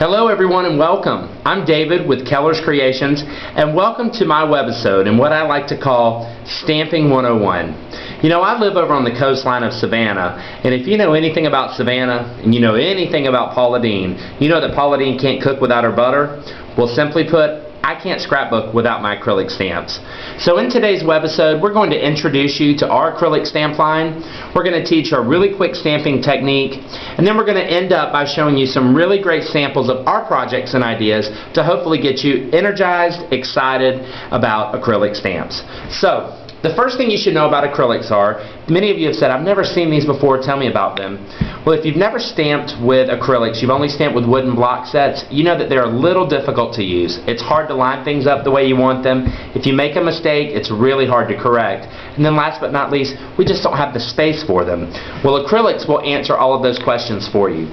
Hello everyone and welcome. I'm David with Keller's Creations and welcome to my webisode and what I like to call Stamping 101. You know, I live over on the coastline of Savannah, and if you know anything about Savannah and you know anything about Paula Deen, you know that Paula Deen can't cook without her butter. Well, simply put, I can't scrapbook without my acrylic stamps. So in today's webisode, we're going to introduce you to our acrylic stamp line. We're going to teach a really quick stamping technique, and then we're going to end up by showing you some really great samples of our projects and ideas to hopefully get you energized, excited about acrylic stamps. So, the first thing you should know about acrylics are, many of you have said, I've never seen these before, tell me about them. Well, if you've never stamped with acrylics, you've only stamped with wooden block sets, you know that they're a little difficult to use. It's hard to line things up the way you want them. If you make a mistake, it's really hard to correct. And then last but not least, we just don't have the space for them. Well, acrylics will answer all of those questions for you.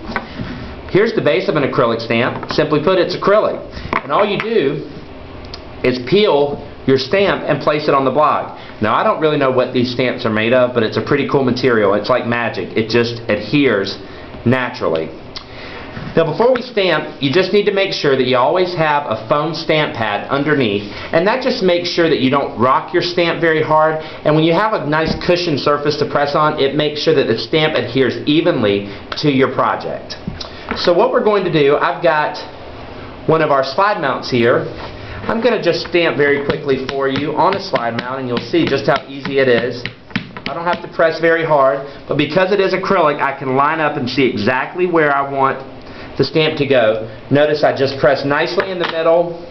Here's the base of an acrylic stamp. Simply put, it's acrylic. And all you do is peel your stamp and place it on the block. Now, I don't really know what these stamps are made of, but it's a pretty cool material. It's like magic. It just adheres naturally. Now, before we stamp, you just need to make sure that you always have a foam stamp pad underneath, and that just makes sure that you don't rock your stamp very hard, and when you have a nice cushioned surface to press on, it makes sure that the stamp adheres evenly to your project. So what we're going to do, I've got one of our slide mounts here. I'm going to just stamp very quickly for you on a slide mount, and you'll see just how easy it is. I don't have to press very hard, but because it is acrylic, I can line up and see exactly where I want the stamp to go. Notice I just press nicely in the middle,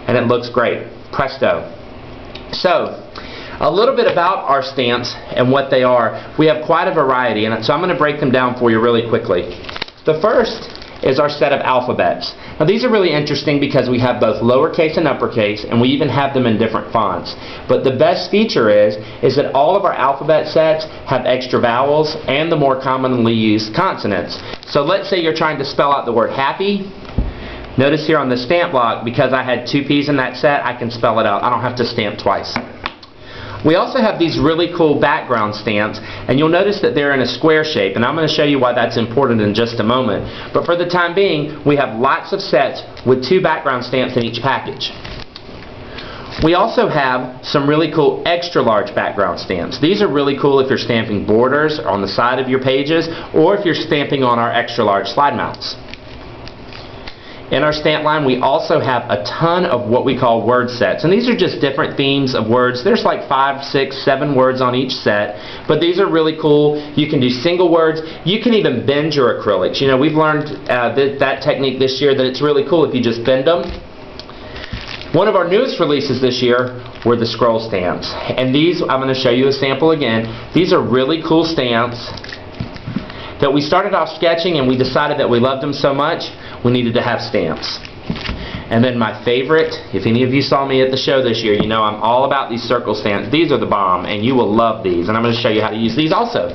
and it looks great. Presto. So, a little bit about our stamps and what they are. We have quite a variety, and so I'm going to break them down for you really quickly. The first is our set of alphabets. Now, these are really interesting because we have both lowercase and uppercase, and we even have them in different fonts. But the best feature is that all of our alphabet sets have extra vowels and the more commonly used consonants. So let's say you're trying to spell out the word happy. Notice here on the stamp block, because I had 2 P's in that set, I can spell it out. I don't have to stamp twice. We also have these really cool background stamps, and you'll notice that they're in a square shape, and I'm going to show you why that's important in just a moment. But for the time being, we have lots of sets with 2 background stamps in each package. We also have some really cool extra large background stamps. These are really cool if you're stamping borders on the side of your pages, or if you're stamping on our extra large slide mounts. In our stamp line, we also have a ton of what we call word sets. And these are just different themes of words. There's like 5, 6, 7 words on each set. But these are really cool. You can do single words. You can even bend your acrylics. You know, we've learned that technique this year, that it's really cool if you just bend them. One of our newest releases this year were the scroll stamps. And these, I'm going to show you a sample again. These are really cool stamps that we started off sketching, and we decided that we loved them so much we needed to have stamps. And then my favorite, if any of you saw me at the show this year, you know I'm all about these circle stamps. These are the bomb, and you will love these, and I'm going to show you how to use these also.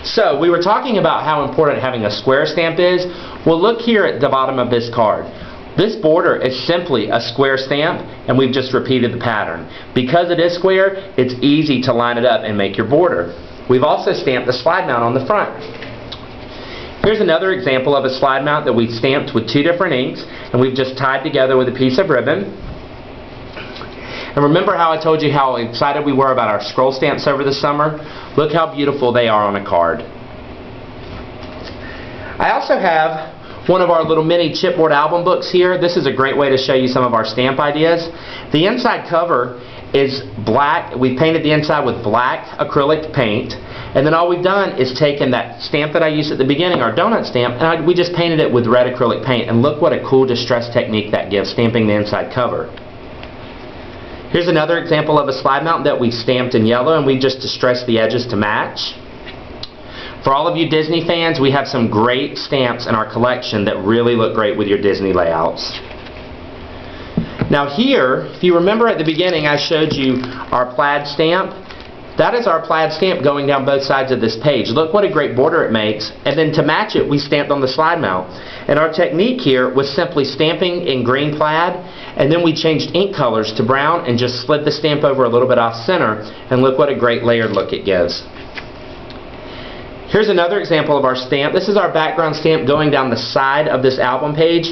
So we were talking about how important having a square stamp is. Well, look here at the bottom of this card. This border is simply a square stamp, and we've just repeated the pattern. Because it is square, it's easy to line it up and make your border. We've also stamped the slide mount on the front. Here's another example of a slide mount that we've stamped with 2 different inks, and we've just tied together with a piece of ribbon. And remember how I told you how excited we were about our scroll stamps over the summer? Look how beautiful they are on a card. I also have one of our little mini chipboard album books here. This is a great way to show you some of our stamp ideas. The inside cover is black. We painted the inside with black acrylic paint, and then all we've done is taken that stamp that I used at the beginning, our donut stamp, and we just painted it with red acrylic paint, and look what a cool distress technique that gives, stamping the inside cover. Here's another example of a slide mount that we stamped in yellow, and we just distressed the edges to match. For all of you Disney fans, we have some great stamps in our collection that really look great with your Disney layouts. Now here, if you remember at the beginning, I showed you our plaid stamp. That is our plaid stamp going down both sides of this page. Look what a great border it makes. And then to match it, we stamped on the slide mount. And our technique here was simply stamping in green plaid, and then we changed ink colors to brown and just slid the stamp over a little bit off center. And look what a great layered look it gives. Here's another example of our stamp. This is our background stamp going down the side of this album page.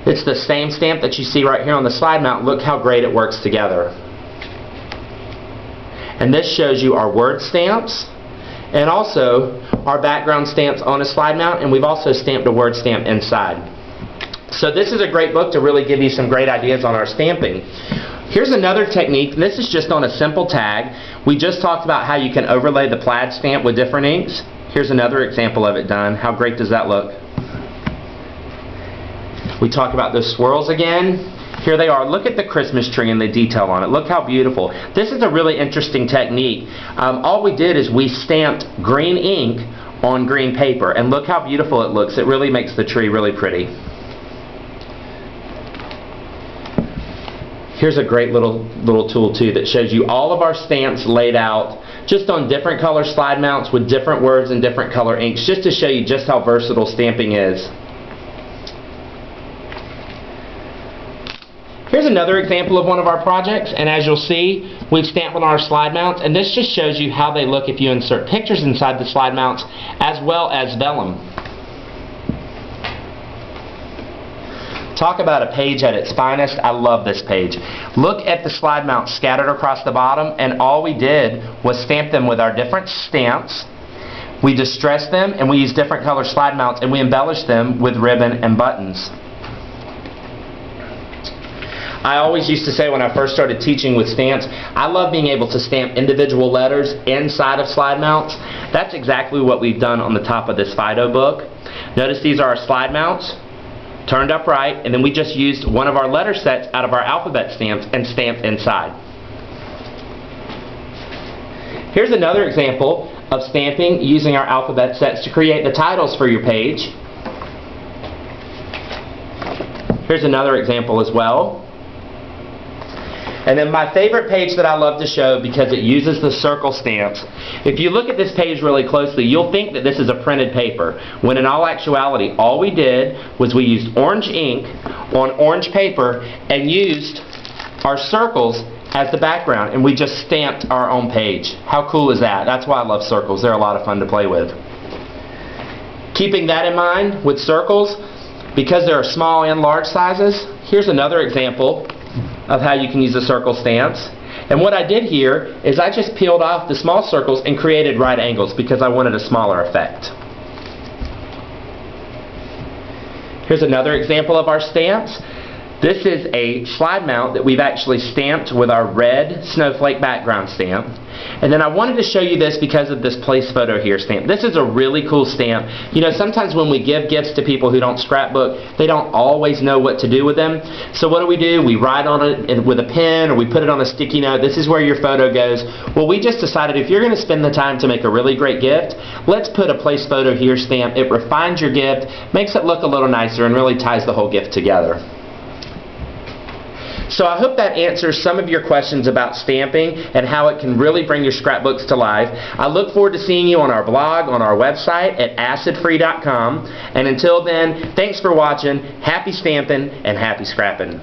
It's the same stamp that you see right here on the slide mount. Look how great it works together. And this shows you our word stamps and also our background stamps on a slide mount, and we've also stamped a word stamp inside. So this is a great book to really give you some great ideas on our stamping. Here's another technique. This is just on a simple tag. We just talked about how you can overlay the plaid stamp with different inks. Here's another example of it done. How great does that look? We talk about those swirls again. Here they are. Look at the Christmas tree and the detail on it. Look how beautiful. This is a really interesting technique. All we did is we stamped green ink on green paper, and look how beautiful it looks. It really makes the tree really pretty. Here's a great little tool too that shows you all of our stamps laid out just on different color slide mounts with different words and different color inks, just to show you just how versatile stamping is. Here's another example of one of our projects, and as you'll see, we've stamped on our slide mounts, and this just shows you how they look if you insert pictures inside the slide mounts as well as vellum. Talk about a page at its finest. I love this page. Look at the slide mounts scattered across the bottom, and all we did was stamp them with our different stamps. We distressed them, and we used different color slide mounts, and we embellished them with ribbon and buttons. I always used to say when I first started teaching with stamps, I love being able to stamp individual letters inside of slide mounts. That's exactly what we've done on the top of this Fido book. Notice these are our slide mounts, turned upright, and then we just used one of our letter sets out of our alphabet stamps and stamped inside. Here's another example of stamping using our alphabet sets to create the titles for your page. Here's another example as well. And then my favorite page that I love to show because it uses the circle stamps. If you look at this page really closely, you'll think that this is a printed paper, when in all actuality, all we did was we used orange ink on orange paper and used our circles as the background, and we just stamped our own page. How cool is that? That's why I love circles. They're a lot of fun to play with. Keeping that in mind with circles, because there are small and large sizes, here's another example of how you can use the circle stamps. And what I did here is I just peeled off the small circles and created right angles because I wanted a smaller effect. Here's another example of our stamps. This is a slide mount that we've actually stamped with our red snowflake background stamp. And then I wanted to show you this because of this place photo here stamp. This is a really cool stamp. You know, sometimes when we give gifts to people who don't scrapbook, they don't always know what to do with them. So what do? We write on it with a pen, or we put it on a sticky note. This is where your photo goes. Well, we just decided if you're going to spend the time to make a really great gift, let's put a place photo here stamp. It refines your gift, makes it look a little nicer, and really ties the whole gift together. So I hope that answers some of your questions about stamping and how it can really bring your scrapbooks to life. I look forward to seeing you on our blog, on our website at acidfree.com. And until then, thanks for watching, happy stamping, and happy scrapping.